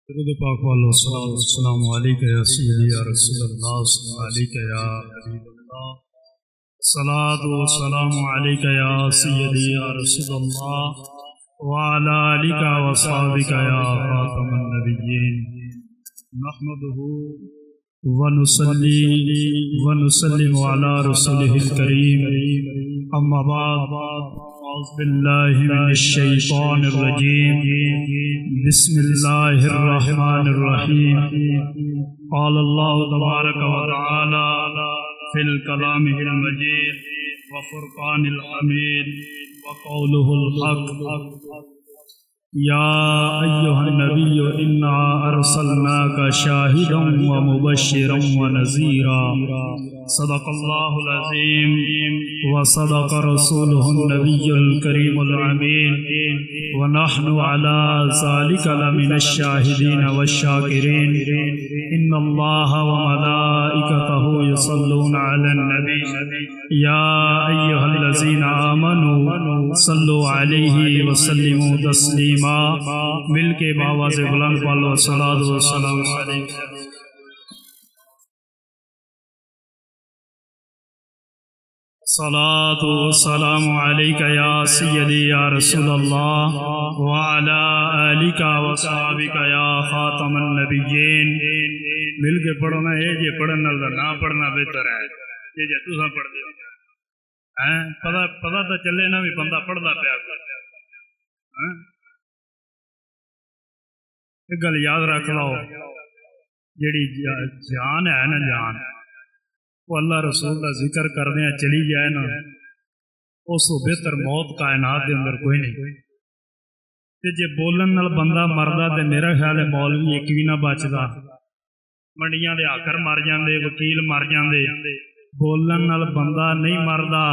درود پاک والو السلام علیکم یا سیدی یا رسول اللہ، السلام علیکم یا حبیب اللہ، الصلاۃ والسلام علیک یا سیدی یا رسول اللہ وعلی آلک وصحبک یا خاتم النبیین، نحمدہ ونصلی ونسلم علی رسولہ الکریم، اما بعد، اعوذ باللہ من الشیطان الرجیم، بسم اللہ الرحمن الرحیم، قال اللہ تبارک و تعالی فی الکلام المجید وفرقان الحمید وقولہ الحق، یا ایہا النبی انا ارسلناک شاہدا ومبشرا ونذیرا، صدق اللہ العظیم وصدق رسولہ النبی الکریم الامین، ونحن على ذلك لمن الشاهدين والشاكرين، ان الله وملائكته يصلون على النبي يا ايها الذين امنوا صلوا عليه وسلموا تسليما، مل کے باواز بلند پڑھو الصلاۃ والسلام علیہ، الصلاۃ والسلام علیک یا سیدی یا رسول اللہ وعلی آلک وصحبک یا خاتم النبیین۔ مل کے پڑھنا ہے، یہ پڑھنا نہ پڑھنا بہتر ہے، یہ جے تساں پڑھ دیو پتہ تو چلے نا بھی بندہ پڑھدا پیا۔ ایک گل یاد رکھ لو، جیڑی جان ہے نا، جان وہ اللہ رسول کا ذکر کردے ہیں چلی جائے نا، اس کو بہتر موت کائنات دے اندر کوئی نہیں۔ تے جے بولن نال بندہ مردا تے میرا خیال ہے مولوی ایک بھی نہ بچدا، منڈیاں دے آکر مر جاندے، وکیل مر جاندے، بولن نال بندہ نہیں مردا۔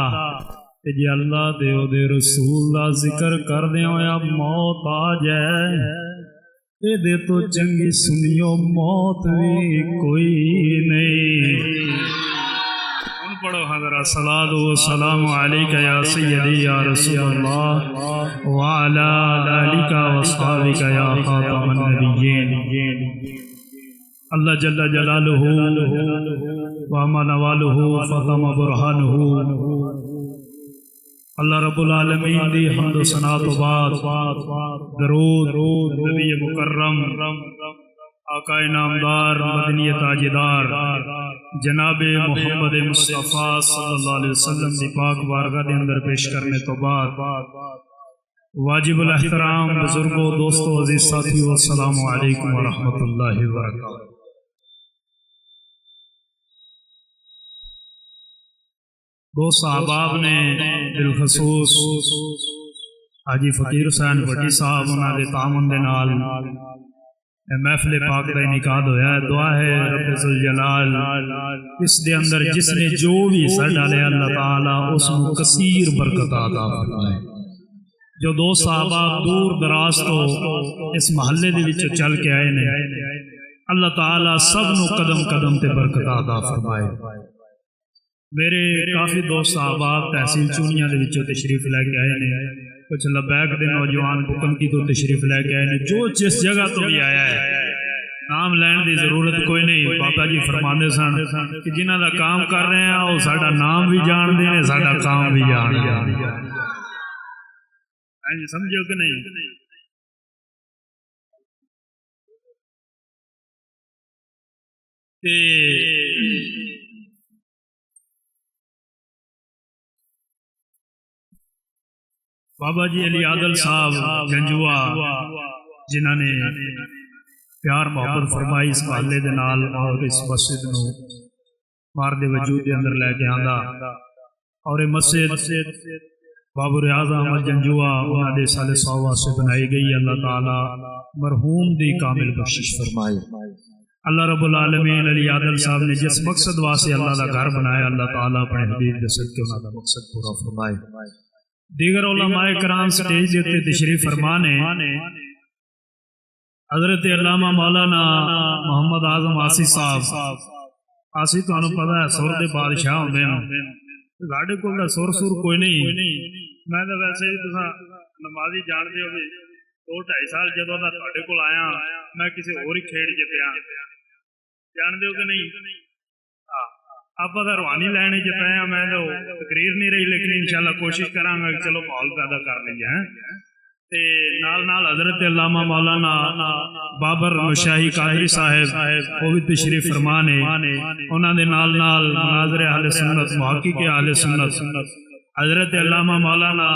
تے جے اللہ دے او دے رسول دا ذکر کردے ہویا موت آ جائے، اے دے تو چنگی سنیو موت بھی کوئی نہیں۔ پڑھو حضرت صلاۃ والسلام علیک یا سیدی یا رسول اللہ وعلی آلک وصحبک یا خاتم النبیین۔ اللہ جل جلالہ وعما نوالہ فضم برہانہ، اللہ رب العالمین دی حمد و ثنا تو بعد درود نبی مکرم آقا نامدار مدنی تاجدار جناب محمد مصطفیٰ صلی اللہ علیہ وسلم دی پاک بارگاہ دے اندر پیش کرنے تو بعد، واجب الاحترام بزرگوں، دوستوں، عزیز ساتھیوں، السلام علیکم ورحمۃ اللہ وبرکاتہ۔ دوست احباب نے بالخصوص حاجی فقیر حسین بٹی صاحب انہاں دے تعاون دے نال محفل پاک کا انعقاد ہویا ہے۔ دعا ہے رب ذوالجلال اس دے اندر جس نے جو بھی حصہ ڈالے اللہ تعالیٰ اس کو کثیر برکت عطا فرمائے۔ جو دو صحابہ دور دراز تو اس محلے دے وچ چل کے آئے نے، اللہ تعالیٰ سب نو قدم قدم تے برکت عطا فرمائے۔ میرے کافی دوست احباب تحصیل چونیاں دے وچوں تشریف لے کے آئے نے، کچھ لبیک دے نوجوان بکن کی تو تشریف لے کے آئے نے۔ جو جس جگہ تو بھی آیا ہے، نام لین دی ضرورت کوئی نہیں۔ بابا جی فرماندے سن کہ جنہاں دا کام کر رہے ہیں وہ ساڈا نام بھی جان دے نے، ساڈا کام بھی جان دے۔ ہاں جی، سمجھو کہ نہیں؟ بابا جی علی عادل صاحب جنجوا جنہوں نے پیار محبت فرمائی اس محلے دے نال اور اس مسجد نو مار دے وجود دے اندر لے کے آندا، اور یہ مسجد بابو ریاض احمد جنجوا انہاں دے سال سوا سے بنائی گئی۔ اللہ تعالی مرحوم دی کامل بخشش فرمائے۔ اللہ رب العالمین علی عادل صاحب نے جس مقصد واسطے اللہ دا گھر بنایا، اللہ تعالی اپنے حبیب دے صدقے انہاں دا مقصد پورا فرمائے۔ دیگر علماء کرام سٹیج دیتے تشریف فرمانے، حضرت علامہ مولانا محمد اعظم آسی صاحب، آسی تو انہوں پتہ ہے سور دے بادشاہ ہوندے ہیں، ساڈے کول سور کوئی نہیں۔ میں تو ویسے ہی تساں نمازی جان دے ہوگے 2-2.5 ਸਾਲ ਜਦੋਂ ਦਾ ਤੁਹਾਡੇ ਕੋਲ ਆਇਆ ਮੈਂ ਕਿਸੇ ਹੋਰ ਹੀ ਖੇਡ ਜਿੱਤਿਆ, ਜਾਣਦੇ ਹੋ ਕਿ ਨਹੀਂ? ਆਪਾਂ ਤਾਂ ਰਵਾਨੀ ਲੈਣੇ ਜਿੱਤੇ ਆ, ਮੈਂ ਤਾਂ ਤਕਰੀਰ ਨਹੀਂ ਰਹੀ, ਲੇਕਿਨ ਇਨਸ਼ਾਅੱਲਾ ਕੋਸ਼ਿਸ਼ ਕਰਾਂਗਾ ਕਿ ਚਲੋ ਮਾਹੌਲ ਪੈਦਾ ਕਰ ਲਈਏ। ਤੇ ਨਾਲ حضرت علامہ مولانا بابر مشاہی قادری صاحب وہ بھی تشریف فرما نے، انہوں نے نال مناظر اہل سنت محقق اہل سنت حضرت علامہ مولانا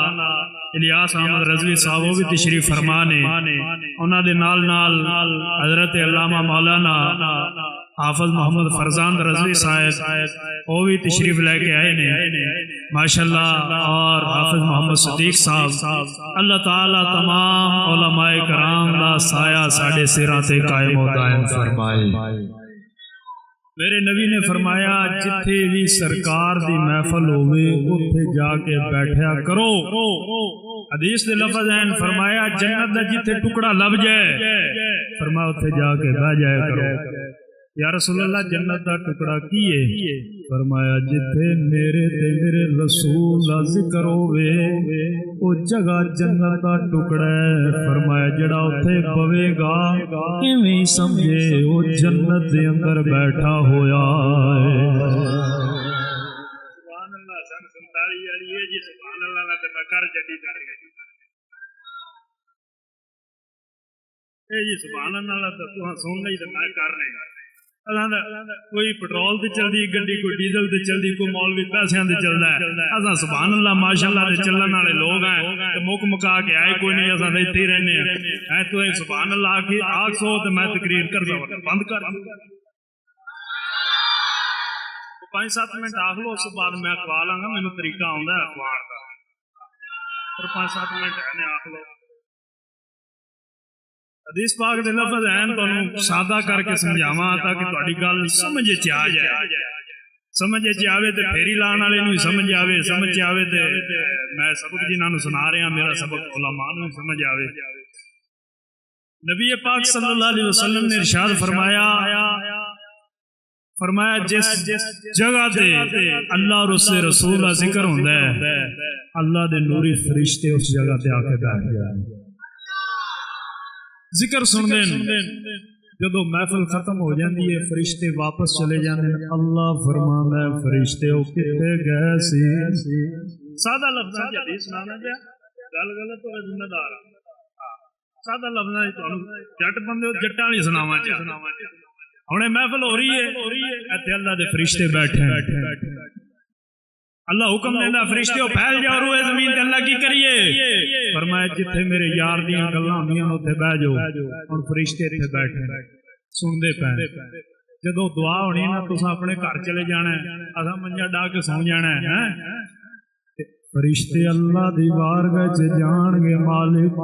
الیاس احمد رضوی صاحب وہ بھی تشریف فرما نے، انہوں نے نال حضرت علامہ مولانا حافظ محمد فرزاند رضوی صاحب وہ بھی تشریف لے کے آئے نے ماشاءاللہ، اور حافظ محمد صدیق صاحب، اللہ تعالیٰ تمام علماء کرام دا سایہ ساڑھے سراں تے قائم و دائم فرمائے۔ میرے نبی نے فرمایا جتھے بھی سرکار دی محفل ہوئے اتھے جا کے بیٹھیا کرو، حدیث دے لفظ ہیں، فرمایا جنت دا جتھے ٹکڑا لب جائے فرمایا اتھے جا کے بیٹھ جائے کرو۔ یا رسول اللہ جنت دا ٹکڑا کی ہے؟ فرمایا جتھے میرے تے میرے رسول دا ذکر ہوئے وہ جگہ جنت دا ٹکڑا ہے۔ فرمایا جڑا اتھے پوے گا ایویں سمجھے وہ جنت دے اندر بیٹھا ہویا ہے۔ سبحان اللہ، سن 47 والی ہے جی، سبحان اللہ نہ تے میں کر جڑی کر گئی اے جی، سبحان اللہ تے تو سن لئی تے میں کر نہیں، کوئی پٹرول تے چلدی گڈی، کوئی ڈیزل تے چلدی، کوئی مولوی پیسیاں تے چلدا ہے، اساں سبحان اللہ ماشاءاللہ دے چلن والے لوگ ہیں تے مک مکا کے آئے کوئی نہیں، اساں تے اتھے رہنے ہیں۔ تو سبحان اللہ کی آگ سو تے میں تقریر کردا بند کر 5-7 منٹ آخ لو، اس بعد میں اخوا لاں گا، مینوں طریقہ آوندا ہے اخوان دا، اور 5-7 منٹ اینے آخ لو۔ حدیث پاک دے لفظ ہیں تو سادہ کر کے سمجھاواں تاکہ تہاڈی گل سمجھ چ آ جائے، سمجھ چ آوے تے پھیری لان والے نوں سمجھ آوے، سمجھ چ آوے تے میں سبق جنہاں نوں سنا رہا میرا سبق علماء نوں سمجھ آوے۔ نبی پاک صلی اللہ علیہ وسلم نے ارشاد فرمایا جس جگہ تے اللہ اور اس رسول کا ذکر ہوندا ہے اللہ دے نوری فرشتے اس جگہ تے آ کے بیٹھ جاندے، ذکر سن دین، جدو محفل ختم ہو جاندی ہے فرشتے واپس چلے جاندے، اللہ فرماندا ہے فرشتے او کتے گئے سی۔ سادہ لفظاں وچ حدیث سنانا پیا، گل غلط ہوے ذمہ دار، سادہ لفظاں وچ تانوں جٹ بندے جٹاں وی سناواں چا، ہن محفل ہو رہی ہے ایتھے اللہ دے فرشتے بیٹھے ہیں، اللہ حکم دینا فرشتے ہو پھیل جاؤ روئے زمین تے، اللہ کی کریے؟ فرمایا جتھے میرے یار دیاں گلاں ہوندیاں اوتھے بیٹھ جاؤ، ہن فرشتے اتھے بیٹھے سن دے پے، جدوں دعا ہونی نا تساں اپنے گھر چلے جانا ہے، اساں منجا ڈا کے سو جانا ہے، فرشتے اللہ دی بارگاہ چ جان گے مالک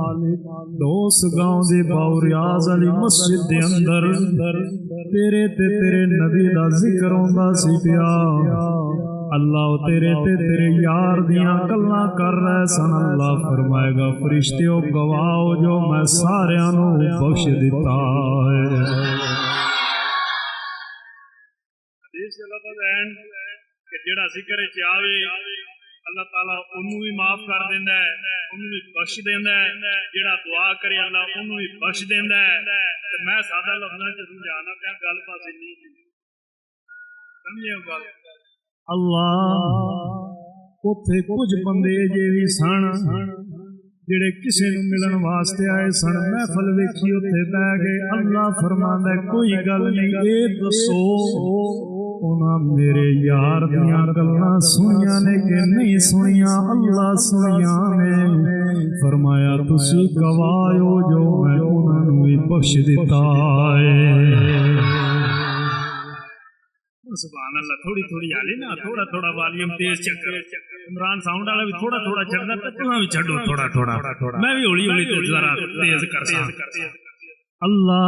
دوست گاؤں دی باوریاز علی مسجد دے اندر تیرے تے تیرے نبی دا ذکر ہوندا سی پیا، اللہ تیرے تے تیرے یار دیاں گلاں کر رہے سن، اللہ فرمائے گا فرشتیوں گواہو جو میں ساریاں نو بخش دیتا ہے۔ حدیث کے لفظ ہیں کہ جڑا ذکر وچ آوے اللہ تعالیٰ انہوں بھی معاف کر دیندا ہے، انہوں بھی بخش دیندا ہے، جڑا دعا کرے اللہ انہوں بھی بخش دیندا ہے۔ میں سادہ لفظاں وچ سمجھانا پیا، گل پاسے نہیں سمجھے گل۔ اللہ اتھے کچھ بندے جے بھی سن جڑے کسے نوں ملن واسطے آئے سن، محفل ویکھی اتھے بیٹھ گئے، اللہ فرماندا ہے کوئی گل نہیں، اے دسو انہاں میرے یار دیاں گلاں سنیاں نے کہ نہیں سنیاں؟ اللہ سنیاں نے، فرمایا تسی گواہ ہو جو میں انہاں نوں ہی بخش دیتا ہے۔ سبحان اللہ، تھوڑی تھوڑی آلی نا، تھوڑا تھوڑا والیوم تیز چکر، عمران ساؤنڈ والا بھی تھوڑا تھوڑا چڑھدا تے تساں بھی چھڈو تھوڑا تھوڑا، میں بھی ہولی ہولی تے ذرا تیز کرساں۔ اللہ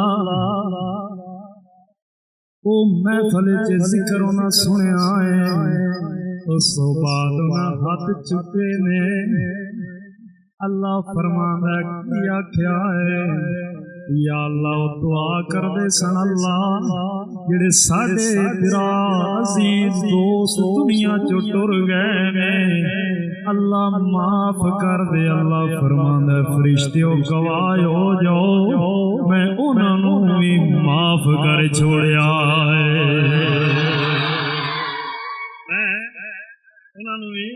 او محفل وچ ذکر ہونا سنیا ہے، اس تو بعد انہاں ہاتھ چکے نے، اللہ فرماندا کی آکھیا ہے یا اللہ دعا کر دے سن اللہ جڑے ساڈے تیرا عزیز دوست دنیا چوں ٹر گئے نے، اللہ معاف کر دے. اللہ فرماندا ہے فرشتیو گواہ ہو جاؤ میں انہاں نوں بھی معاف کر چھوڑیا ہے. میں انہاں نوں بھی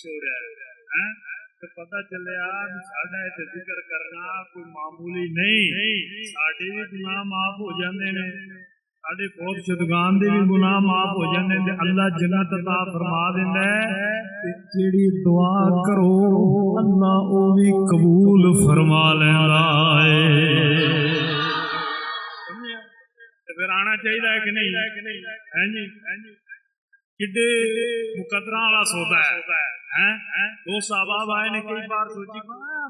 چھوڑیا ہے. تو پتہ چلیا ساڈا تے ذکر کرنا کوئی معمولی نہیں. ساڈے بھی گناہ معاف ہو جاندے نے, ساڈے فوت شدگان دے بھی گناہ معاف ہو جاندے نے. اللہ جنت عطا فرما دیندا ہے تے جیڑی دعا کرو اللہ او بھی قبول فرما لیندا ہے. پھر آنا چاہیے کہ نہیں؟ ہاں جی کڈے مقدراں والا سودا ہے. دو صحابہ آئے نے کئی بار سوچی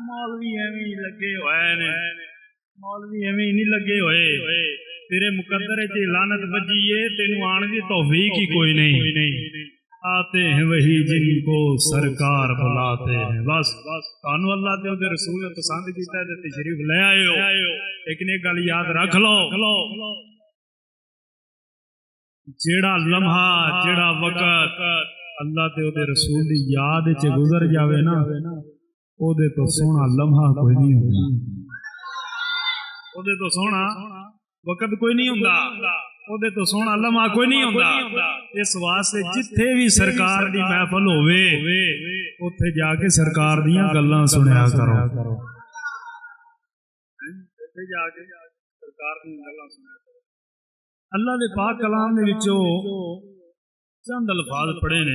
مولوی ایویں لگے ہوئے نے, مولوی ایویں نہیں لگے ہوئے, تیرے مقدر چ لعنت بجی ہے, تینوں آن دی توفیق ہی کوئی نہیں. آتے ہیں وہی جن کو سرکار بلاتے ہیں. بس تانوں اللہ تے اودے رسول پسند کیتا ہے تے تشریف لے آئے ہو. لیکن ایک گل یاد رکھ لو, جیڑا لمحہ جیڑا وقت اللہ تے اودے رسول دی یاد چ گزر جاوے نا او دے تو سونا لمحہ کوئی نہیں ہوندا, او دے تو سونا وقت کوئی نہیں ہوندا, او دے تو سونا لمحہ کوئی نہیں ہوندا. اس واسطے جتھے بھی سرکار دی محفل ہووے اوتھے جا کے سرکار دیاں گلاں سنیا کرو. اوتھے جا کے سرکار دیاں گلاں سنیا کرو. اللہ دے پاک کلام دے وچوں چند الفاظ پڑھے نے,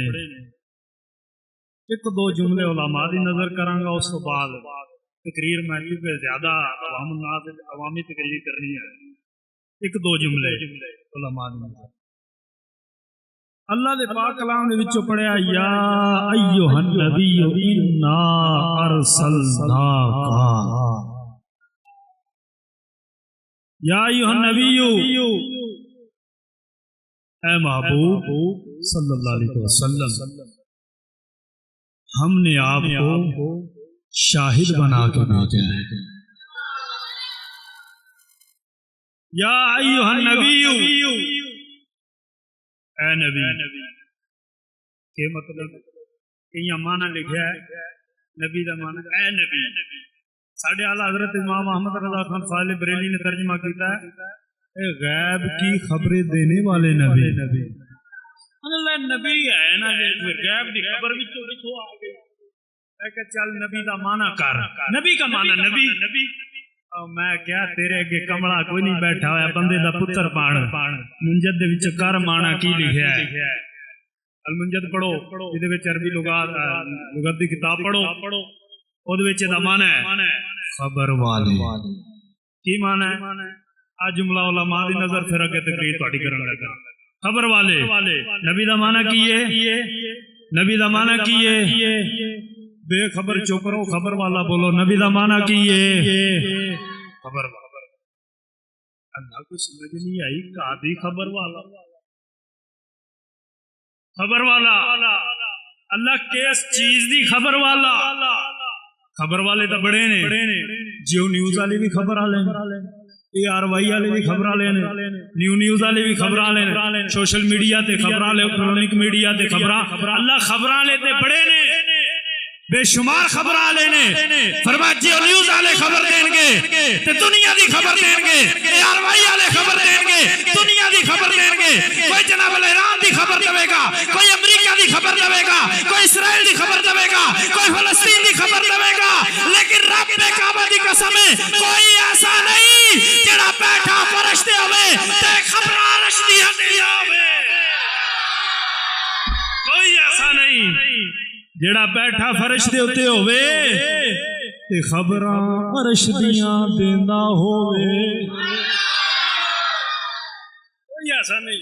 ایک دو جملے علماء دی نظر کراں گا, اس تو بعد تقریر میں کیونکہ زیادہ عوام الناس عوامی تقریر کرنی ہے. ایک دو جملے علماء دی نظر. اللہ دے پاک کلام دے وچوں پڑھیا یا ایھا النبی انا ارسلناک, یا ایھا النبی اے محبوب صلی اللہ علیہ وسلم ہم نے آپ کو شاہد بنا کے بھیجا ہے. یا ایھا النبی, اے نبی. کہ مطلب کئی معنی لکھا ہے نبی دا معنی اے نبی. ساڈے اعلیٰ حضرت امام محمد رضا خان صالح بریلی نے ترجمہ کیتا ہے غیب کی خبریں دینے والے نبی. اللہ نبی ہے نا, غیب کی خبر بھی تو آ گئی. کہ چل نبی دا معنی کر, نبی کا معنی نبی. میں کیا تیرے اگے کملا کوئی نہیں بیٹھا ہوا بندے دا پتر پان. منجد دے وچ کر معنی کی لکھیا ہے, المنجد پڑھو جے وچ عربی لغت دی کتاب پڑھو, او دے وچ دا معنی ہے خبر والے. کی معنی ہے آ جملہ علماء دی نظر پھر اگے تقریر تہاڈی کرن لگا. خبر والے نبی دا معنی کی ہے, نبی دا معنی کی ہے بے خبر چپ رہو, خبر والا بولو. نبی دا معنی کی ہے خبر والا. اللہ کو سمجھ نہیں آئی کادی خبر والا, خبر والا اللہ کس چیز دی خبر والا. خبر والے تو بڑے نے, جیو نیوز والے بھی خبر والے نے, اے آر وائی والے بھی خبر والے نے, نیوز والے بھی خبر والے نے, سوشل میڈیا تے خبر والے, الیکٹرانک میڈیا تے خبر. اللہ خبر والے تے بڑے نے, بے شمار خبر والے نے. فرمایا جیو نیوز والے خبر دین گے تے دنیا دی خبر دین گے, اے آر وائی والے خبر دین گے دنیا دی خبر دین گے. کوئی جناب ایران دی خبر دے گا, کوئی امریکہ دی خبر دے گا, کوئی اسرائیل دی خبر دے گا, کوئی فلسطین دی خبر دے گا. لیکن رب کعبہ دی قسم ہے کوئی ایسا نہیں جڑا بیٹھا فرشتے ہوئے تے خبر عرش دی ہٹی آوے. کوئی ایسا نہیں جڑا بیٹھا فرش دے اتے ہوئے تے خبراں عرش دیاں دیندا ہوئے. کوئی ایسا نہیں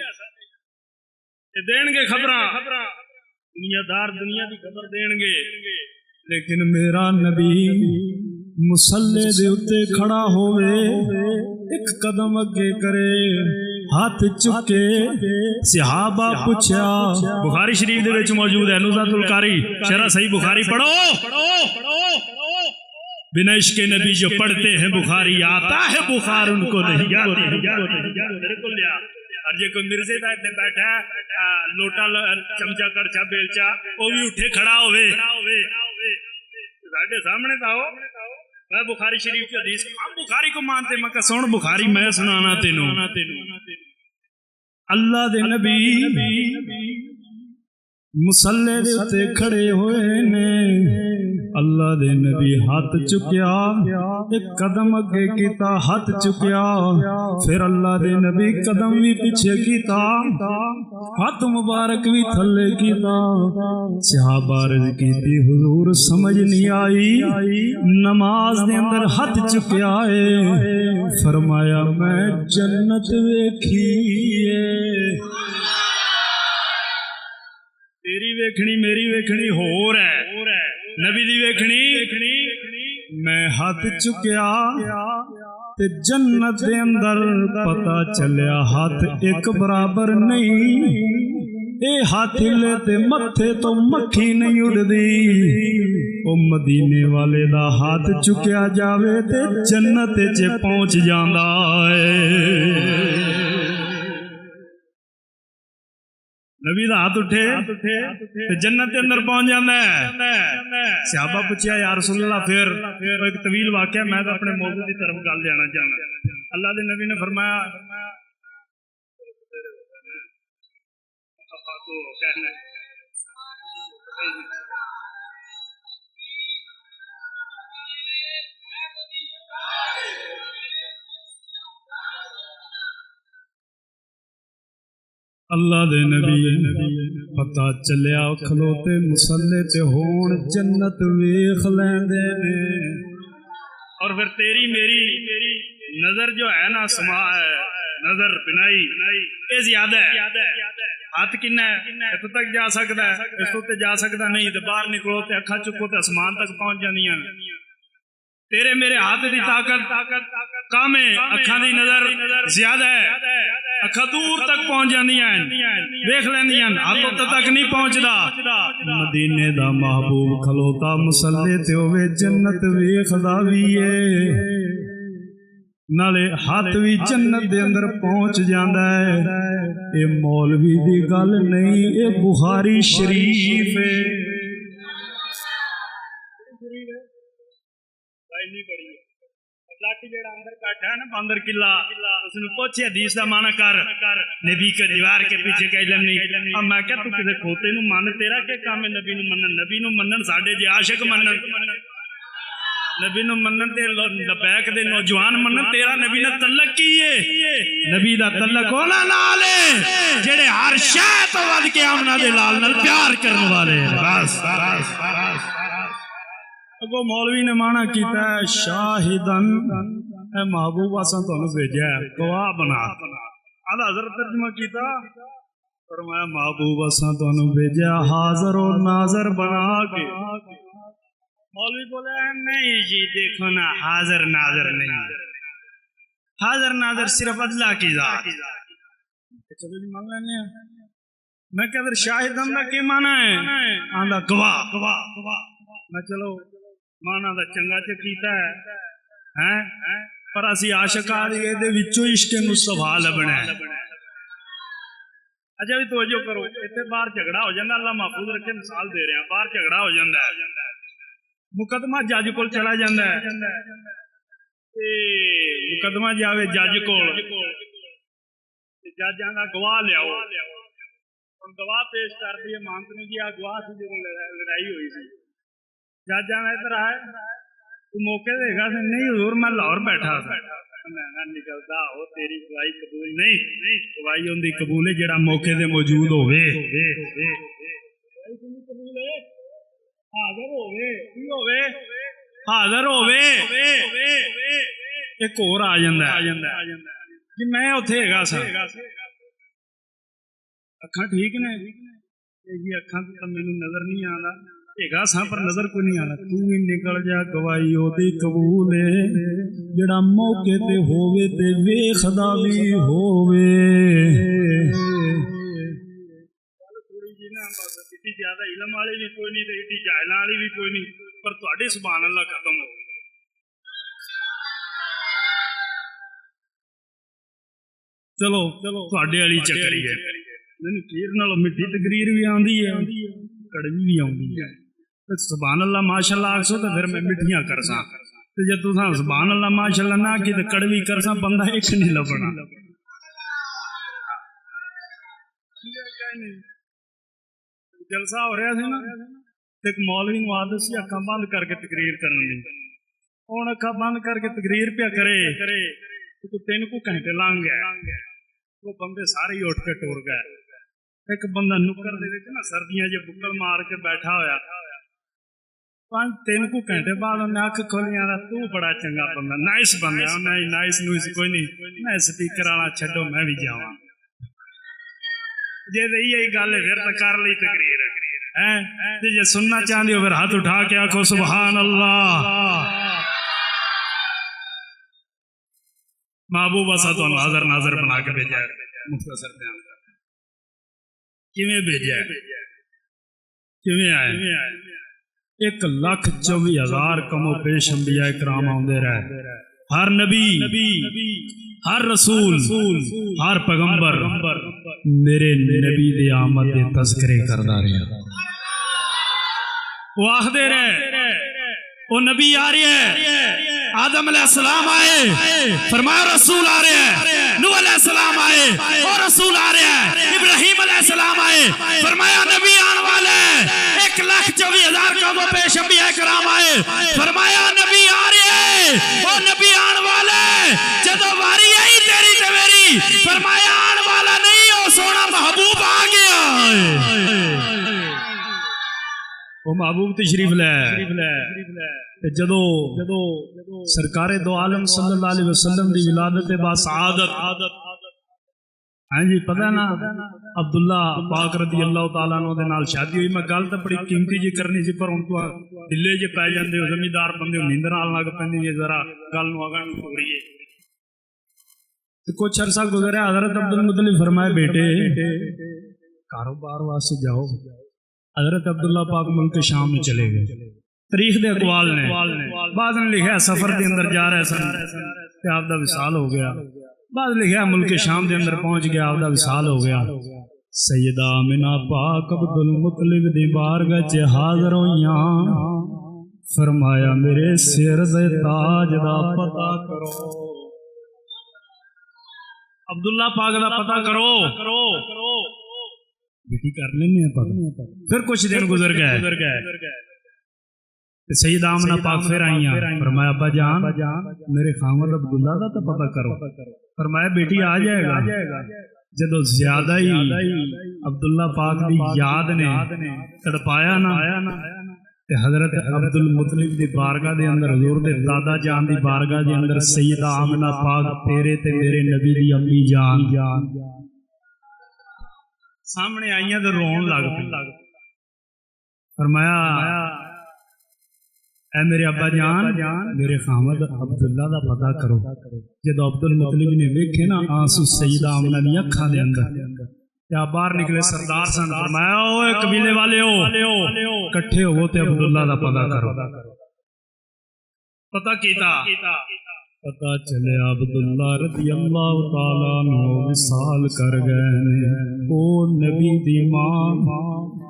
کہ دین گے خبراں, دنیا دار دنیا دی خبر دین گے, لیکن میرا نبی مسلے دے اتے کھڑا ہوئے, ایک قدم اگے کرے, ہاتھ چکے, صحابہ پوچھا. بخاری شریف دے وچ موجود ہے نزہۃ القاری شرح صحیح بخاری پڑھو. بنا عشق نبی جو پڑھتے ہیں بخاری آتا ہے بخار ان کو نہیں آتی. اور جے کوئی مرزے دا اتنے بیٹھا ہے لوٹا چمچا کڑچا بیلچا وہ بھی اٹھے کھڑا ہوئے ساڈے سامنے تو آؤ میں بخاری شریف کی حدیث بخاری کو مانتے میں کہ سن بخاری میں سنانا تینوں اللہ دے نبی مسلے دے اتے کھڑے ہوئے نے اللہ دے نبی ہاتھ چکیا ایک قدم اگے کیتا ہاتھ چکیا پھر اللہ دے نبی قدم بھی پیچھے کیتا ہاتھ مبارک بھی تھلے کیتا صحابہ عرض کیتی حضور سمجھ نہیں آئی نماز دے اندر ہاتھ چکیا ہے فرمایا میں جنت ویکھی تیری ویکھنی میری ویکھنی ہور ہے نبی دی ویکھنی میں ہاتھ چکیا تے جنت دے اندر پتا چلیا ہاتھ ایک برابر نہیں اے ہاتھ لے تے متھے تو مکھی نہیں اڑدی او مدینے والے دا ہاتھ چکیا جاوے تے جنت چ پہنچ جاندا ہے نبی دا ہاتھ اٹھے جنت کے اندر پہنچ جانا ہے صحابہ پوچھا یا رسول اللہ پھر ایک طویل واقعہ میں تو اپنے موضوع کی طرف گل جانا چاہنا اللہ دے نبی نے فرمایا اللہ دے نبی پتا چلیا کھلوتے مسلے تے ہون جنت ویکھ لیندے نے اور پھر تیری میری نظر جو ہے نا سما ہے نظر بنائی یہ زیادہ ہے ہاتھ کنا ہے اتو تک جا سکتا ہے اس تو تے جا سکتا نہیں تے باہر نکلو تے اکھا چکو تے اسمان تک پہنچ جاندیاں تیرے میرے ہاتھ دی طاقت کم ہے اکھاں دی نظر زیادہ ہے اکھاں دور تک پہنچ جاندیاں دیکھ لیندیاں ہاتھ تک نہیں پہنچدا مدینے دا محبوب کھلوتا مصلے تے ہوے جنت ویکھدا وی اے نالے ہاتھ بھی جنت دے اندر پہنچ جاندا ہے اے مولوی دی گل نہیں اے بخاری شریف ہے لاٹھی جڑا اندر بیٹھا ہے نا باندر قلعہ اس نے پوچھے حدیث دا معنی کر نبی کے دیوار کے پیچھے کا علم نہیں اب میں کہتا تو کسے کھوتے نو مان تیرا کہ کام ہے نبی نو منن ساڈے جے عاشق منن نبی نو منن تے لبیک دے نوجوان منن تیرا نبی نے تعلق کی ہے نبی دا تعلق ہونا نال ہے جڑے ہر شے تو ود کے آمنا دے لال نال پیار کرن والے بس اگو مولوی نے مانا کیتا ہے شاہدن اے محبوب اساں تانوں بھیجا ہے گواہ بنا اعلی حضرت ترجمہ کیتا فرمایا محبوب اساں تانوں بھیجا حاضر و ناظر بنا کے مولوی بولے نہیں جی دیکھو نا حاضر ناظر نہیں حاضر ناظر صرف اللہ کی ذات چلو جی مان لینے میں کہ اگر شاہدن کا کی مانا ہے آندا گواہ میں چلو مانا دا چنگا چ کیتا ہے پر اسی عاشق آ رہی ہے وچوں عشق مصطفیٰ لبنا ہے اچھا بھی توجہ کرو اتنے باہر جھگڑا ہو جاتا اللہ محفوظ رکھے مثال دے رہے ہیں باہر جھگڑا ہو جاتا ہے مقدمہ جج کول چلا جاتا ہے مقدمہ جاوے جج کول جج آندا گواہ لیاؤ گواہ پیش کر دیے مانت نے کیا گواہ سے جو لڑائی ہوئی سی جج آنا ادھر آئے تو موقع دے گا سے نہیں حضور میں لاہور بیٹھا تھا میں نکلتا ہو تیری گواہی قبول نہیں گواہی ہوندی قبول ہے جڑا موقع دے موجود ہوئے حاضر ہوئے ایک اور آ جاندہ ہے کہ میں اتھے گا سا اکھاں ٹھیک نے یہ اکھاں تو میں نظر نہیں آنا گا ساں پر نظر کوئی نہیں آنا تو ہی نکل جا گواہی ہوتی قبول ہے جڑا موقع تے ہووے تے ویکھدا وی ہووے تھوڑی جی نا بس اتنی زیادہ علم والی بھی کوئی نہیں تے اتنی جاہلاں والی بھی کوئی نہیں پر تہاڈی سبحان اللہ ختم ہو چلو تواڈے والی چکری ہے مینوں کھیر نال مٹھی تقریر بھی آندی ہے کڑوی بھی آندی ہے سبحان اللہ ماشاء اللہ آکھو تو پھر میں مٹھیاں کرساں تے جے تساں سبحان اللہ ماشاء اللہ نہ آکھی تے کڑوی کرساں بندہ ایک نہیں لبنا جلسہ ہو رہا سی نا ایک مولوی نوں عادت سی اکھاں بند کر کے تقریر کرن دی ہن اکھاں بند کر کے تقریر پیا کرے تو 3 گھنٹے لنگ گئے وہ بندے سارے ہی اٹھ کے ٹور گئے ایک بندہ نکر دے وچ نا سردیاں جے بکل مار کے بیٹھا ہویا 3 گھنٹے بعد انہیں اکھ کھولیاں تو بڑا چنگا بندہ نائس بندہ انہیں نائس نوئس کوئی نہیں میں سپیکر والا چھڈو میں بھی جاواں جے یہی گل ہے پھر تو کر لی تقریر ہے جے سننا چاہتے ہو پھر ہاتھ اٹھا کے آکھو سبحان اللہ محبوب اسا تو حاضر ناظر بنا کے بھیجا ہے مختصر بیان کیویں بھیجا ہے کیویں آئے 1,24,000 کم و بیش انبیاء کرام آندے رہے ہر نبی ہر رسول ہر پیغمبر میرے نبی دی آمد دے تذکرے کردا رہا وہ آخدے رہے وہ نبی آ رہے ہیں آدم علیہ السلام آئے فرمایا رسول آ رہے ہیں نوح علیہ السلام آئے اور رسول آ رہے ہیں ابراہیم علیہ السلام آئے فرمایا نبی آن والے 1,24,000 کا وہ پیش انبیاء کرام آئے فرمایا نبی آ رہے ہیں اور نبی آن والے جدو واری آئی تیری تے میری فرمایا آن والا نہیں ہو سونا محبوب آ گیا وہ محبوب تشریف لے جدو سرکار دو عالم صلی اللہ علیہ وسلم دی ولادت با سعادت ہاں جی پتہ نا عبداللہ پاک رضی اللہ تعالیٰ عنہ دے نال شادی ہوئی میں گل تو بڑی قیمتی جی کرنی سی پر ان کو ڈلے جی پی جاندے ہو زمیندار بندے نیندر نال لگ پیندی جی ذرا گل نو اگاں ہو رہی ہے کچھ عرصہ گزرا حضرت عبدالمطلب فرمائے بیٹے کاروبار واسطے جاؤ حضرت عبداللہ پاک ملک شام میں چلے گئے تاریخ دے اقوال نے بعد نے لکھا سفر دے اندر جا رہے سن کہ آپ دا وصال ہو گیا بعد لکھا ملک شام دے اندر پہنچ گیا آپ دا وصال ہو گیا سیدہ آمنہ پاک عبدالمطلب دی بارگاہ چ حاضر ہویاں فرمایا میرے سر دے تاج دا پتہ کرو عبداللہ پاک دا پتہ کرو بیٹی کر لینے ہیں پتہ پھر کچھ دن گزر گئے سید آمنہ پاک پھر آئیاں فرمایا ابا جان میرے خامد عبداللہ دا تو پتہ کرو فرمایا بیٹی آ جائے گا جدو زیادہ ہی عبداللہ پاک دی یاد نے تڑپایا نا تے حضرت عبدالمطلب دی بارگاہ دے اندر حضور دے دادا جان دی بارگاہ دے اندر سیدہ آمنہ پاک تیرے تے میرے نبی دی امی جان سامنے آئیاں تو رون لگ پئی فرمایا اے میرے ابا جان میرے خامد عبداللہ دا پتہ کرو جدو عبدالمطلب نے ویکھے نا آنسو سیدہ آمنہ دی اکھاں دے اندر کیا باہر نکلے سردار سن فرمایا اوے قبیلے والے ہو کٹھے ہو تے عبداللہ دا پتہ کرو پتہ کیتا پتہ چلے عبداللہ رضی اللہ تعالیٰ عنہ وصال کر گئے او نبی دی ماں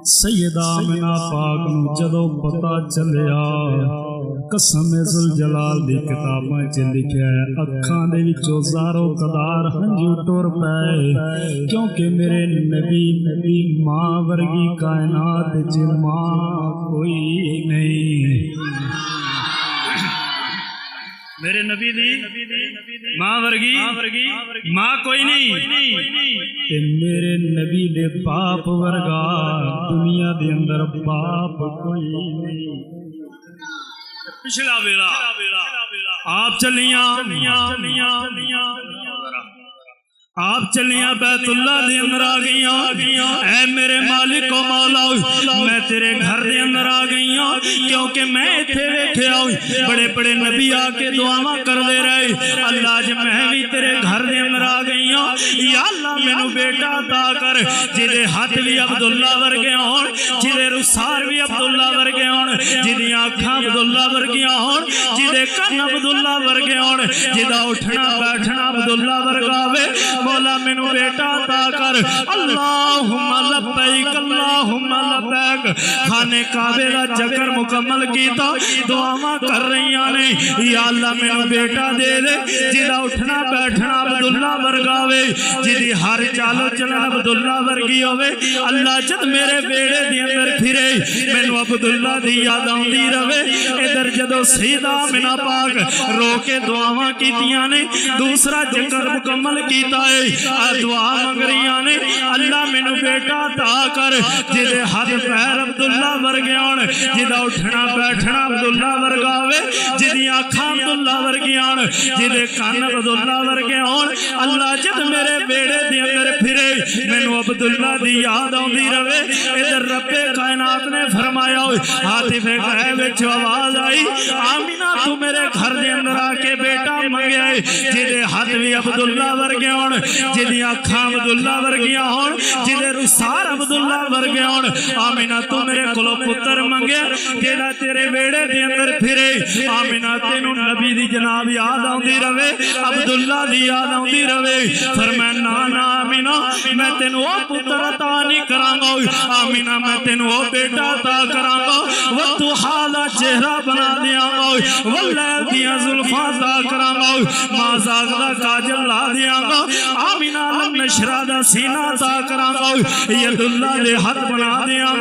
سیدہ آمنہ پاک نو جدو پتہ چلیا قسم ذوالجلال دی کتاباں چ لکھیا ہے اکھاں دے وچوں زارو قدار ہنجو ٹر پئے کیونکہ میرے نبی ماں ورگی کائنات وچ ماں کوئی نہیں میرے نبی دی ماں ورگی ماں کوئی نہیں تے میرے نبی دے باپ ورگا دنیا دے اندر باپ کوئی نہیں پچھلا ویلا آپ چلیاں بیت اللہ دے اندر آ گئیاں اے میرے مالک و مولا میں تیرے گھر دے اندر آ گئیاں کیونکہ میں ایتھے ویکھیا بڑے بڑے نبی آ کے دعاواں کردے رہے اللہ جے میں بھی تیرے گھر دے اندر آ گئیاں یا اللہ مینوں بیٹا عطا کر جدے ہاتھ بھی عبداللہ ورگے ہون جدے رخسار بھی عبداللہ ورگے ہون جدیاں اکھاں عبداللہ ورگیاں ہون جدے کن عبداللہ ورگے ہون جدا اٹھنا بیٹھنا عبداللہ ورگا ہوے مولا مینو بیٹا عطا کر اللہم لبیک اللہم لبیک خانے کعبے دا چکر مکمل کیتا دعاواں کر رہیاں نے یا اللہ مینو بیٹا دے دے جدا اٹھنا بیٹھنا عبداللہ ورگاوے جدی ہر چالو چلن عبداللہ ورگی ہوئے اللہ جد میرے بیڑے دی اندر پھرے مینو عبداللہ دی یاد آندی رہے ادھر جدو سیدہ آمنہ پاک رو کے دعاواں کیتیاں نے دوسرا چکر مکمل کیتا ہے دعا منگ رہیاں نے اللہ مینو بیٹا عطا کر جدے ہاتھ پیر عبداللہ ورگے آن جدہ اٹھنا بیٹھنا عبداللہ ورگاوے جدی آنکھاں عبداللہ ورگے آن جدے کان عبداللہ ورگے آن اللہ جد میرے بیڑے دی اندر پھرے مینو عبداللہ دی یاد آندی رہے ادھر رب کائنات نے فرمایا ہاتف غیب وچ آواز آئی آمینہ تو میرے گھر دے اندر آ کے بیٹا منگے جدے ہاتھ بھی عبداللہ ورگے آن جدی آنکھاں عبداللہ ورگیاں ہون جدے رسار عبداللہ ورگے ہون آمینہ تو میرے کلو پتر منگے جیڑا تیرے بیڑے دے اندر پھرے آمینہ تینو نبی دی جناب یاد آندی رہے عبداللہ دی یاد آندی رہے فرمائے نانا آمینہ میں تینو پتر عطا نہیں کرانگا آمینہ میں تینو بیٹا عطا کرانگا وَتُو حالا چہرہ بنا دیاں واللیل دیا ظلفہ عطا کرانگا ماں زاغدہ کاجل لا دیاں آمینہ لم نشرہ دا سینہ عطا کرانگا ید اللہ دے حد بنا دیاں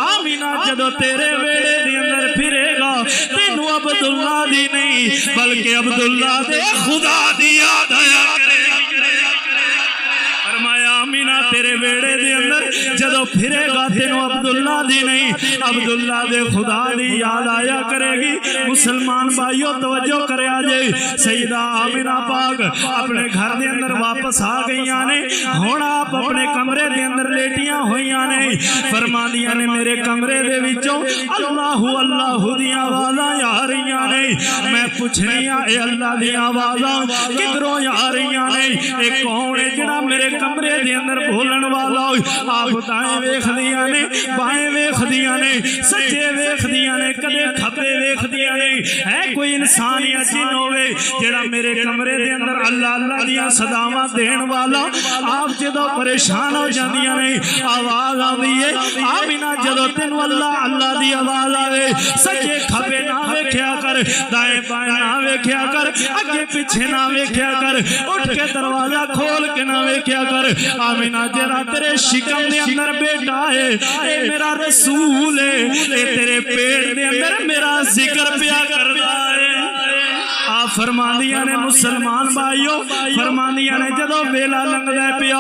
آمینہ جدو تیرے بیڑے دی اندر پھرے گا تینو عبداللہ دی نہیں بلکہ عبداللہ دے خدا دی یاد آیا کرے فرمایا آمینہ تیرے بیڑے دے اندر جدو پھرے گا تینو عبداللہ دی نہیں عبداللہ دے خدا دی یاد آیا کرے گی مسلمان بھائیو توجہ کرے آجے سیدہ آمینہ پاک اپنے گھر دے اندر واپس آ گئی آنے ہونا آپ اپنے کمرے دے اندر لیٹیاں ہوئی آنے فرما دیا نے میرے کمرے دے وچوں اللہ اللہ دی آوازاں یا رہی آنے میں پوچھنی اے اللہ دی آوازاں کدھروں یا رہی آنے ایک کون ہے جڑا میرے کمرے دے اندر بھولن والا آپ دائیں ویکھ دیا نے بائیں ویکھ دیا نے سجے ویکھ دیا نے کدے کھبے ویکھ دیا نے ہے کوئی انسان یا جن ہوئے جڑا میرے کمرے دے اندر اللہ اللہ دیا صداواں دین والا آپ جدو پریشان ہو جاندیاں نے آواز آندی ہے آمینہ جدو تینو اللہ اللہ دی آواز آوے سجے کھبے نہ ویکھیا کر دائیں بائیں نہ ویکھیا کر اگے پیچھے نہ ویکھیا کر اٹھ کے دروازہ کھول کے نہ ویکھیا کر آمینہ جرا تیرے شکم دے اندر بیٹا ہے اے میرا رسول ہے اے تیرے پیٹ دے اندر میرا ذکر پیا کردا ہے آپ فرماندیاں نے مسلمان بھائیو فرماندیاں نے جدو ویلا لنگ دے پیا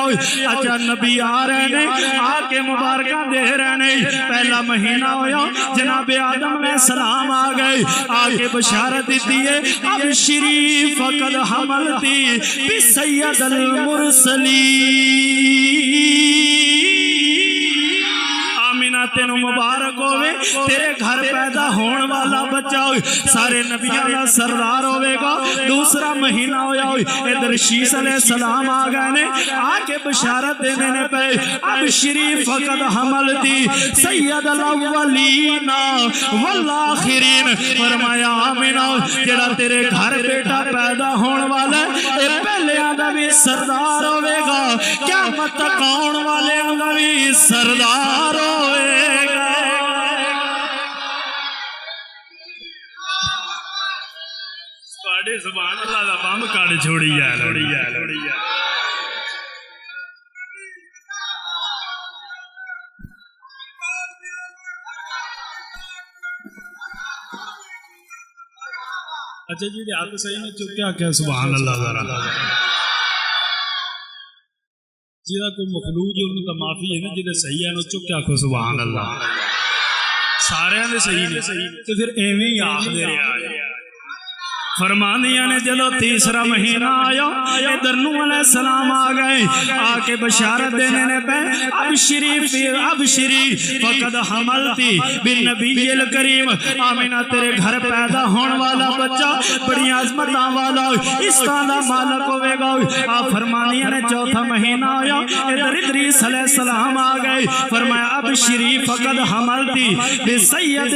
اچھا نبی آ رہے نے آ کے مبارکہ دے رہے نے پہلا مہینہ ہویا جناب آدم علیہ السلام آ گئے آ کے بشارت دیتی ہے اب شریف فقد حملتی بی سید المرسلین تینو مبارک ہوئے تیرے گھر پیدا ہون والا بچہ ہوئے سارے نبیوں کا سردار ہوئے گا دوسرا مہینہ ہویا ہوئے ادھر شیس علیہ السلام آ گئے نے آکے بشارت دینے نے پہ اب شریف فقد حملتی سید الاولین والآخرین فرمایا آمینہ جڑا تیرے گھر بیٹا پیدا ہون والا ہے اے پہلے آدھا بھی سردار ہوئے گا قیامت تک آن والے آدھا بھی سردار ہوئے سبحان اللہ دا بام کاڑ چھوڑی ہے اچھا جی ہاتھ صحیح نے چکیا کیا سبحان اللہ ذرا جہاں کوئی مخلوق جو ان کا معافی ہے نا جہاں صحیح ہے انہوں چکیا کو سبحان اللہ سارے نے صحیح نے تو پھر ایویں ہی آخ دے رہے آئے فرماندیاں نے جدو تیسرا مہینہ آیا ادھر نوح علیہ السلام آ گئے آ کے بشارت دینے نے پہ اب شریف فقد حملتی بالنبی الکریم آمینہ تیرے گھر پیدا ہون والا بچہ بڑی عظمتاں والا اس طرح مالک ہوئے گا آپ فرماندیاں نے چوتھا مہینہ آیا ادھر ادریس علیہ السلام آ گئے فرمایا اب شریف فقد حملتی بسید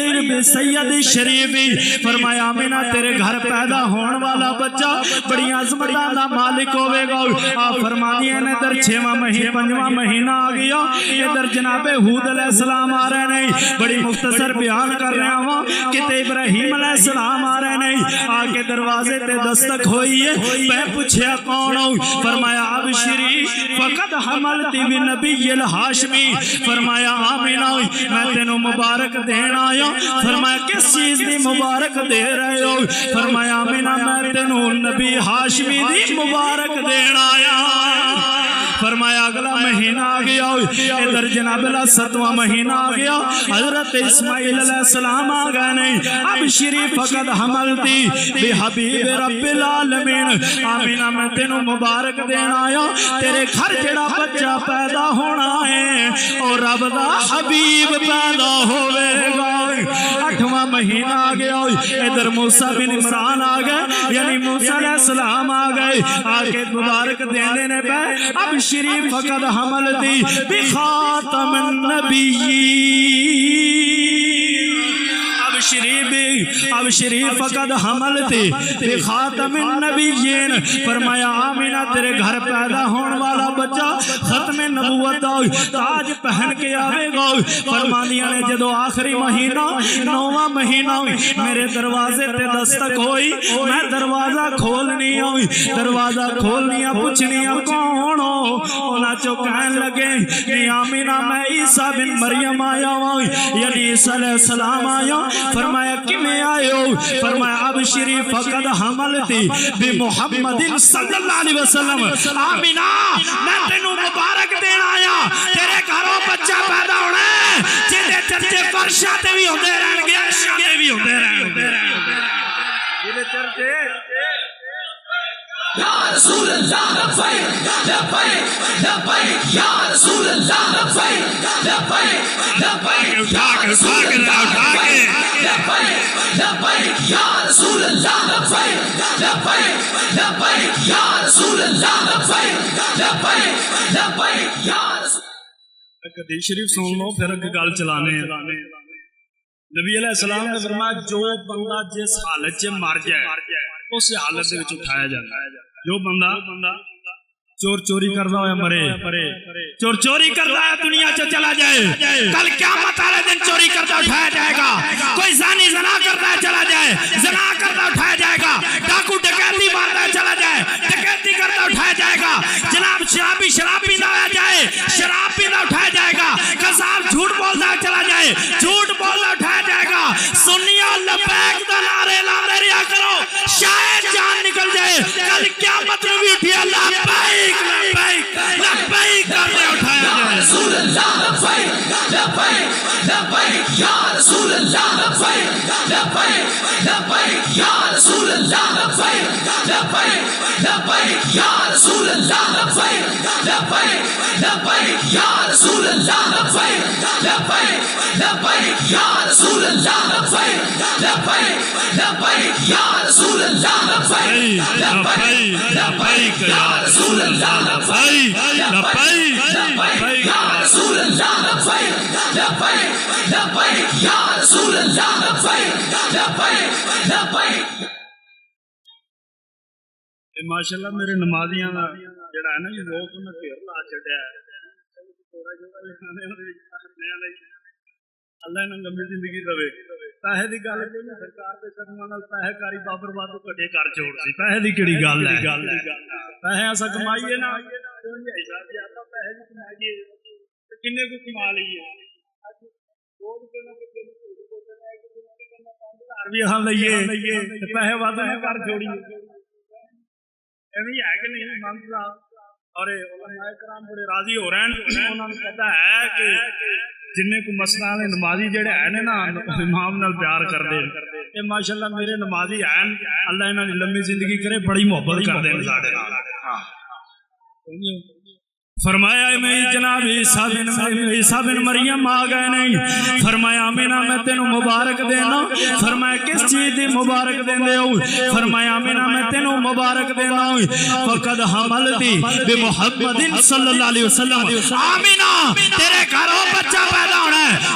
شریفی فرمایا آمینہ تیرے گھر پیدا پیدا ہون والا بچہ بڑی عظمتاں دا مالک ہوے گا۔ آپ فرماندیاں نے ادھر 6واں مہینہ 5واں مہینہ آ گیا، ادھر جناب حود علیہ السلام آ رہے نہیں، بڑی مختصر بیان کر رہا ہوں کہ ابراہیم علیہ السلام آ رہے نہیں، آ کے دروازے تے دستک ہوئی ہے، میں پوچھیا کون ہوں؟ فرمایا ابشری فقد حملت بنبی الہاشمی، فرمایا آمینہ میں تینوں مبارک دینا آیا۔ فرمایا کس چیز دی مبارک دے رہے ہو؟ فرمایا آمینہ میں تینوں نبی ہاشمی دی مبارک دینا آیا۔ فرمایا اگلا مہینہ آ گیا، ادھر جناب اللہ 7واں مہینہ آ گیا، حضرت اسماعیل علیہ السلام آ گئے نہیں، اب شریف فقط حملتی بحبیب رب العالمین، آمینہ میں تینوں مبارک دینا آیا، تیرے گھر جڑا بچہ پیدا ہونا ہے اور رب دا حبیب پیدا ہوئے گا۔ 8واں مہینہ آ گیا، ادھر موسیٰ بن عمران آ گئے، یعنی موسیٰ علیہ السلام آ گئے، آگے مبارک دینے نے پہ اب شریف فقد حملتی بخاتم النبیین، اب شریف فقد حملتی بخاتم النبیین، فرمایا آمینہ تیرے گھر پیدا ہون والا بچہ ختم نبوت تاج پہن کے آئے گا۔ فرمانیاں نے جدو آخری مہینہ 9واں مہینہ میرے دروازے تے دستک ہوئی، میں دروازہ کھولنی ہوئی، دروازہ کھولنی پوچھنی کون ہو؟ اونا چو کہن لگے کہ آمینہ میں عیسیٰ بن مریم آیا ہوں، یعنی عیسیٰ علیہ السلام آیا۔ فرمایا کمیں آئے ہو؟ فرمایا ابشری فقد حملتی بمحمد صلی اللہ علیہ وسلم، آمینہ میں تینوں مبارک دینا آیا، تیرے گھروں بچہ پیدا ہونا ہے، جیدے چرچے فرشاتے بھی ہوتے رہن گے، شاتے بھی ہوتے رہن گے، جیدے چرچے یا رسول اللہ لبیک لبیک لبیک، یا رسول اللہ لبیک لبیک لبیک، یا رسول اللہ لبیک لبیک، یا رسول اللہ لبیک لبیک لبیک، یا رسول اللہ لبیک لبیک لبیک، یا رسول۔ حدیث شریف سن لو پھر اگے گل چلانے ہیں۔ نبی علیہ السلام نے فرمایا جو بندہ جس حالت سے مر جائے اس حالت دے وچ اٹھایا جاتا ہے۔ جو بندہ چور چوری کرتا ہوا مرے، چور چوری کرتا ہے دنیا سے چلا جائے، کل قیامت والے دن چوری کرتا اٹھایا جائے گا۔ کوئی زانی زنا کرتا ہے چلا جائے، زنا کرتا اٹھایا جائے گا۔ ڈاکو ڈکیتی مارتا ہے چلا جائے، ڈکیتی کرتا اٹھایا جائے گا۔ جناب شرابی شراب پیتا ہوا جائے، شراب پیتا اٹھایا جائے گا۔ قذاب جھوٹ بولتا چلا جائے، جھوٹ بولتا اٹھایا جائے گا۔ سنیو لبیک دا نعرے لاندے رہیا کرو، شاید جان نکل جائے، کل قیامت میں بھی اٹھیا لبیک لبیک لبیک کرتے اٹھایا جائے۔ رسول اللہ لبیک لبیک لبیک، یا رسول اللہ لبیک لبیک لبیک، یا رسول اللہ لبیک لبیک لبیک، یا رسول اللہ لبیک لبیک لبیک، یا رسول اللہ لبیک لبیک لبیک، یا رسول اللہ لبیک لبیک لبیک، یا رسول اللہ لبیک لبیک لبیک، یا رسول اللہ لبیک لبیک لبیک، یا رسول اللہ لبیک لبیک لبیک، یا رسول اللہ لبیک لبیک لبیک۔ ماشاءاللہ میرے نمازیاں دا جڑا ہے نا یہ لوگ انہاں پھر لا چھڈیا ہے، اللہ انہاں لمبی زندگی دے۔ پیسے دی گل ہے سرکار دے قدماں نال پیسے کاری بابر بادو کٹے کر چھوڑ سی، پیسے دی کیڑی گل ہے؟ پیسے اساں کمائیے نا، حساب زیادہ پیسے دی کمائیے کنے کو کما لئیے، بھی ہاں لئیے پیسے وعدہ کر چھوڑیے، ایویں ہے کہ نہیں مان صاحب؟ اور علماء کرام بڑے راضی ہو رہے ہیں، انہوں نے پتا ہے کہ جنہیں کو مسئلہ نے نمازی جڑے ہیں نا امام نال پیار کر دے، یہ ماشاءاللہ میرے نمازی ہیں، اللہ انہوں نے لمبی زندگی کرے، بڑی محبت کر دیں ساڈے نال۔ فرمایا میں جناب عیسیٰ بن مریم آ گئے نہیں، فرمایا آمینہ میں تینوں مبارک دینا، فرمایا کس چیز دی مبارک دیندے ہو؟ فرمایا آمینہ میں تینوں مبارک دینا ہوں، فقد حملتی بمحمد صلی اللہ علیہ وسلم، آمینہ تیرے گھروں بچہ پیدا ہونا ہے،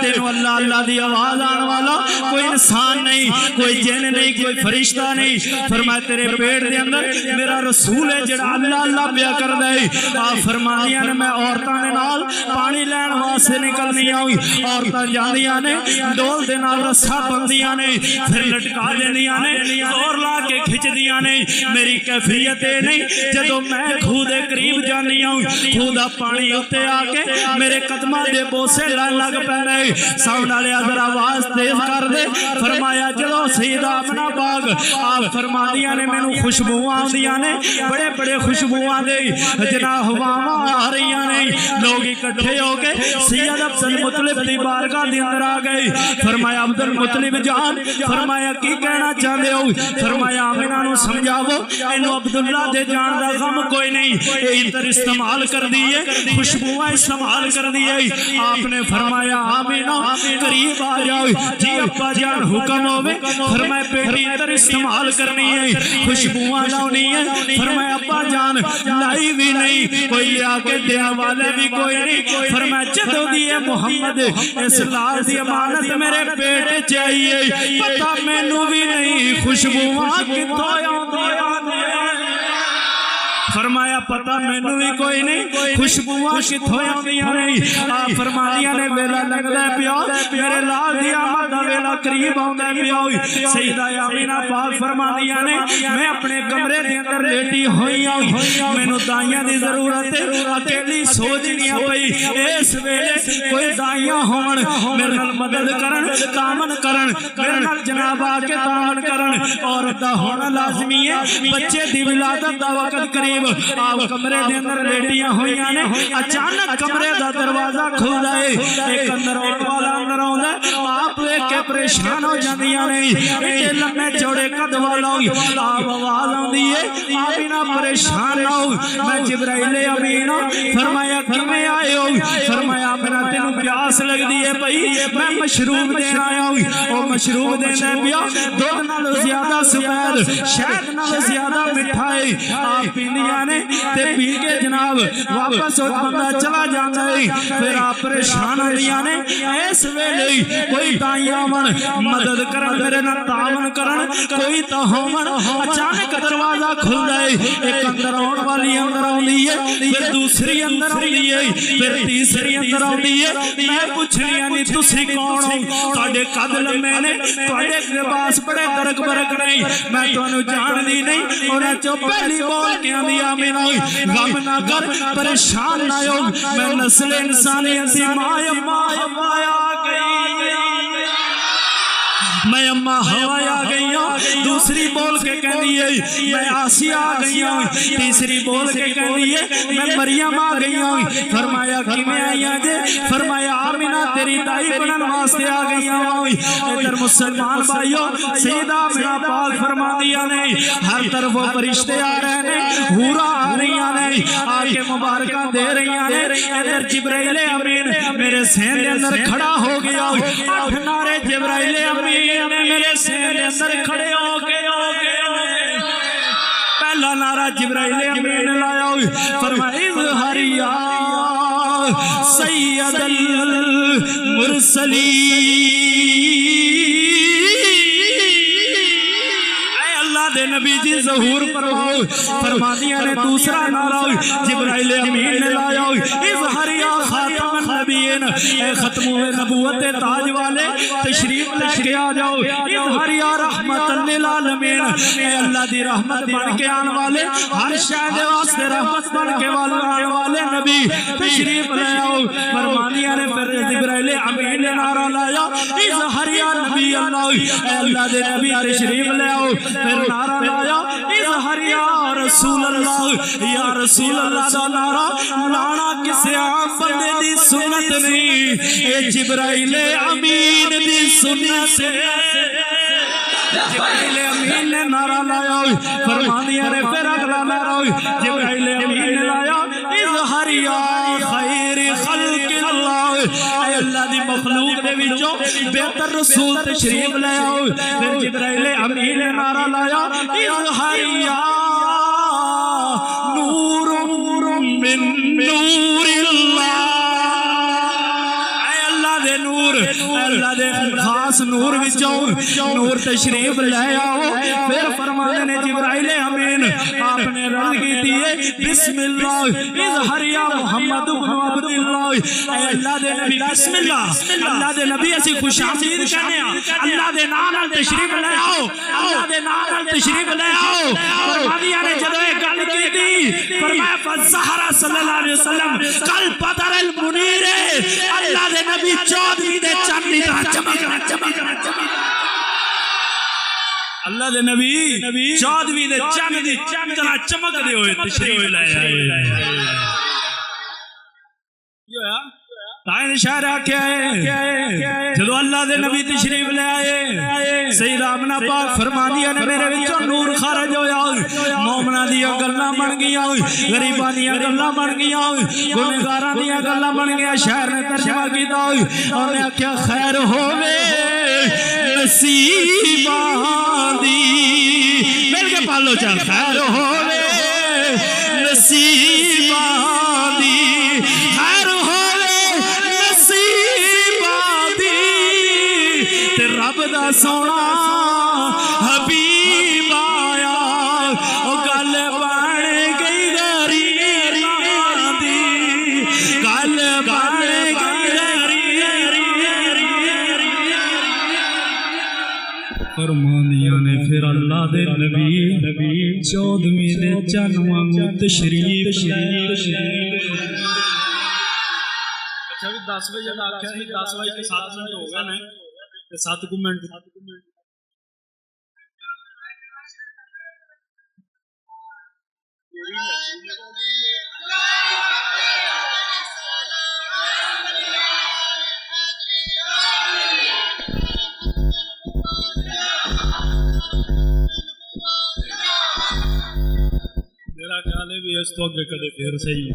تینوں اللہ اللہ دی آواز آن والا کوئی انسان نہیں کوئی جن نہیں کوئی فرشتہ نہیں فرمایا تیرے پیٹ دے اندر میرا رسول ہے جڑا اللہ اللہ پیا کر دے آپ فرمانیاں نے میں عورتاں دے نال پانی لین واسطے نکلنی آئی عورتاں جاندیاں نے ڈول دے نال رسا بندیاں نے پھر لٹکا دیندیاں نے زور لا کے کھچ دیاں نے میری کیفیت نہیں جدو میں کھو دے قریب جانی ہوں کھو دا پانی ہوتے آکے میرے قدمہ دے بوسے لگ پہ رہے ساؤنڈ والے ذرا آواز تیز کر دے فرمایا جدو سیدہ آمنہ باغ آپ فرما دیا نے میں نے خوشبوآں دیا نے بڑے بڑے خوشبوآں دے جناح ہواواں آ رہی نے لوگ اکٹھے ہو کے سید عبد المطلب دی بارگاہ دی اندر آ گئے فرمایا عبد المطلب جان فرمایا کی کہنا چاہتے ہو فرمایا آمنہ نو سمجھاو اینو عبداللہ دے جان دا غم کوئی نہیں ایتر استعمال کر دیئے خوشبوآں استعمال کر دیئے آپ نے فرمایا آمینہ قریب آ جاؤ جی ابا جان حکم ہوئے فرمایا بیٹی ایتر استعمال کرنی ہے خوشبوآں لاؤنی ہے فرمایا ابا جان لائی بھی نہیں کوئی لیا کے دیا والے بھی کوئی نہیں فرمایا جدو دیئے محمد اس لال دی امانت میرے بیٹے چاہیے پتہ میں نو بھی نہیں خوشبوآں کتھوں فرمایا پتہ میں نو بھی کوئی نہیں خوشبوآں کتھوں آندیاں نہیں آپ فرمانیاں نے ویلا لگ دے پیا میرے لال دی آمد ویلا قریب آن دے پیا سیدہ آمنہ پاک فرمانیاں نے میں اپنے کمرے دے اندر لیٹی ہوئی آئی میں نو دائیاں دی ضرورت ہے اکیلی سوچنیاں پئی اس ویلے کوئی دائیاں ہون میرے نال مدد کرن تامن کرن میرے نال جناب آکے تامن کرن عورت دا ہونا لازمی ہے بچے دی ولادت دا وقت قریب آپ کمرے دے اندر لیٹیاں ہوئیاں نے اچانک کمرے دا دروازہ کھل جائے ایک اندر آن والا اندر آن ہے آپ ایک کے پریشان ہو جاندیاں نہیں ایک لمحے چوڑے قد والا آپ آواز آن دیئے آمینہ پریشان ہو میں جبرائیل امینہ فرمایا کمیں آئے ہو فرمایا آمینہ تینوں پیاس لگ دیئے بھئی میں مشروب دین آیا ہوں اور مشروب دینے پیا دودھ نال زیادہ سفید شہد نال زیادہ مٹھائی آپ پیندی نے تے پی کے جناب واپس اور بندہ چلا جانا ہے پھر آپ پریشان ہو لیا نے اس ویلے کوئی تائیاں من مدد کرن میرے نہ تعاون کرن کوئی تہومن اچانک دروازہ کھل جائے ایک اندر آن والی اندر آنی ہے پھر دوسری اندر آنی ہے پھر تیسری اندر آنی ہے میں پوچھ لیا نہیں تسی کون ہو تھوڑے قدل میں نے تھوڑے لباس بڑے درک برک نہیں میں تو انہوں جان دی نہیں اور جو پہلی بول کے آنی آمینہ غم نہ کر پریشان نہ ہو میں نسل انسانیتی مایا گئی میں اماں ہوا آ گئی ہوں دوسری بول کے کہہ دیئے میں آسی آ گئی ہوں تیسری بول کے کہہ دیئے میں مریم آ گئی ہوں فرمایا کی میں آئی آجے فرمایا آمینہ تیری دائی بنن واسطے آ گئی ہوں ادھر مسلمان بھائیوں سیدہ آمینہ پاک فرما دیا نہیں ہر طرف وہ فرشتے آ رہے ہیں ہورا آ رہی آنے آکے مبارکہ دے رہی آنے ادھر جبرائیل امین میرے سین دے اندر کھڑا ہو گیا آٹھ نارے جبرائیل امین میرے سین اندر کھڑے ہو گئے پہلا نعرہ جبرائیل امین لایا فرمایا اظہریا سید المرسلین دے نبی جی ظہور فرماؤ فرمانیاں نے دوسرا نعرہ جبرائیل امین نے لایا اظہر یا خاتم النبیین اے ختم نبوت تاج والے تشریف لے کے آ جاؤ اظہر یا رحمت للعالمین اے اللہ دی رحمت بن کے آن والے ہر شاہد واسطے رحمت بن کے آن والے نبی تشریف لے آؤ فرمانیاں نے پھر جبرائیل امین نے نعرہ لایا اظہر یا نبی اللہ اے اللہ دے نبی تشریف لے آؤ پھر نعرہ لایا اظہر یا رسول اللہ دا نعرہ لانا کسے عام بندے دی سنت نہیں اے جبرائیل امین دی سنت جبرائیل امین نے نعرہ لایا فرمانیاں نے پھر اگلا نعرہ جبرائیل امین نے لایا اظہر یا خیر خلق اللہ اے اللہ دی مخلوق دے وچوں بہتر رسول تشریف لے آؤ پھر جبرائیل امین نے نعرہ لایا اظہر یا نور من نور اللہ خاص نور وچوں نور تشریف لے آؤ پھر فرمانے نے جبرائیل امین آپ نے رد کی دیئے بسم اللہ اظہر یا محمد بن عبداللہ اے اللہ دے نبی بسم اللہ دے نبی اسی خوش آمدید کہنے اللہ دے نام تشریف لے آؤ اللہ دے نام تشریف لے آؤ فرمانیہ نے جدو ایک گل کی دی فرمایا فالزہرہ صلی اللہ علیہ وسلم کل بدر المنیر اللہ دے نبی 14ویں دے چاندی طرح چمک اللہ دے نبی 14ویں دے چاندی طرح چمک دے ہوئے تشریف لے آئے تائن اشارہ کیا ہے جدو اللہ دے نبی تشریف لے آئے سید آمنہ پاک فرما دیا نے میرے وچوں نور خارج ہویا مومنہ دیا گلہ بن گیا غریبہ دیا گلہ بن گیا گنہگارہ دیا گلہ بن گیا شہر نے ترجمہ کیتا اور نے کیا خیر ہوئے نصیبہ دی مل کے پالو چاہ خیر ہوئے نصیبہ دی خیر رب دا سونا حبیب آیا او گل بن گئی غریباں دی گل بن گئی فرمانیاں نے پھر اللہ دے نبی 14ویں دے چن وانگو تشریف اچھا بھی 10 بجے دا آکھیا ہے 10 بجے کے 7 منٹ ہو گئے نا 7 منٹ میرا خیال ہے بھی اس تو اگے کدے پھر صحیح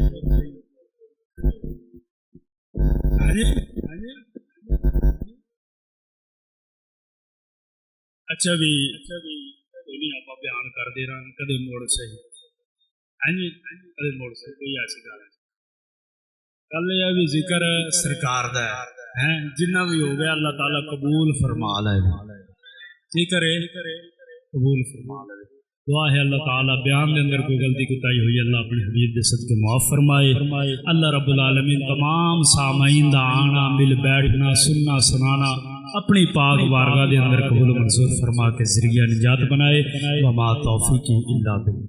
اچھا بھی نہیں آپ بیان کر دے رہا کدے موڑ صحیح کدے موڑ صحیح کوئی ایسی گل کل یہ بھی ذکر سرکار دا ہے جنہ بھی ہو گیا اللہ تعالیٰ قبول فرما لے ذکر قبول فرما لے دعا ہے اللہ تعالیٰ بیان دے اندر کوئی غلطی کوتاہی ہوئی اللہ اپنے حبیب دے صدقے معاف فرمائے اللہ رب العالمین تمام سامعین دا آنا مل بیٹھنا سننا سنانا اپنی پاک بارگاہ دے اندر قبول منظور فرما کے ذریعہ نجات بنائے وما توفیقی الا باللہ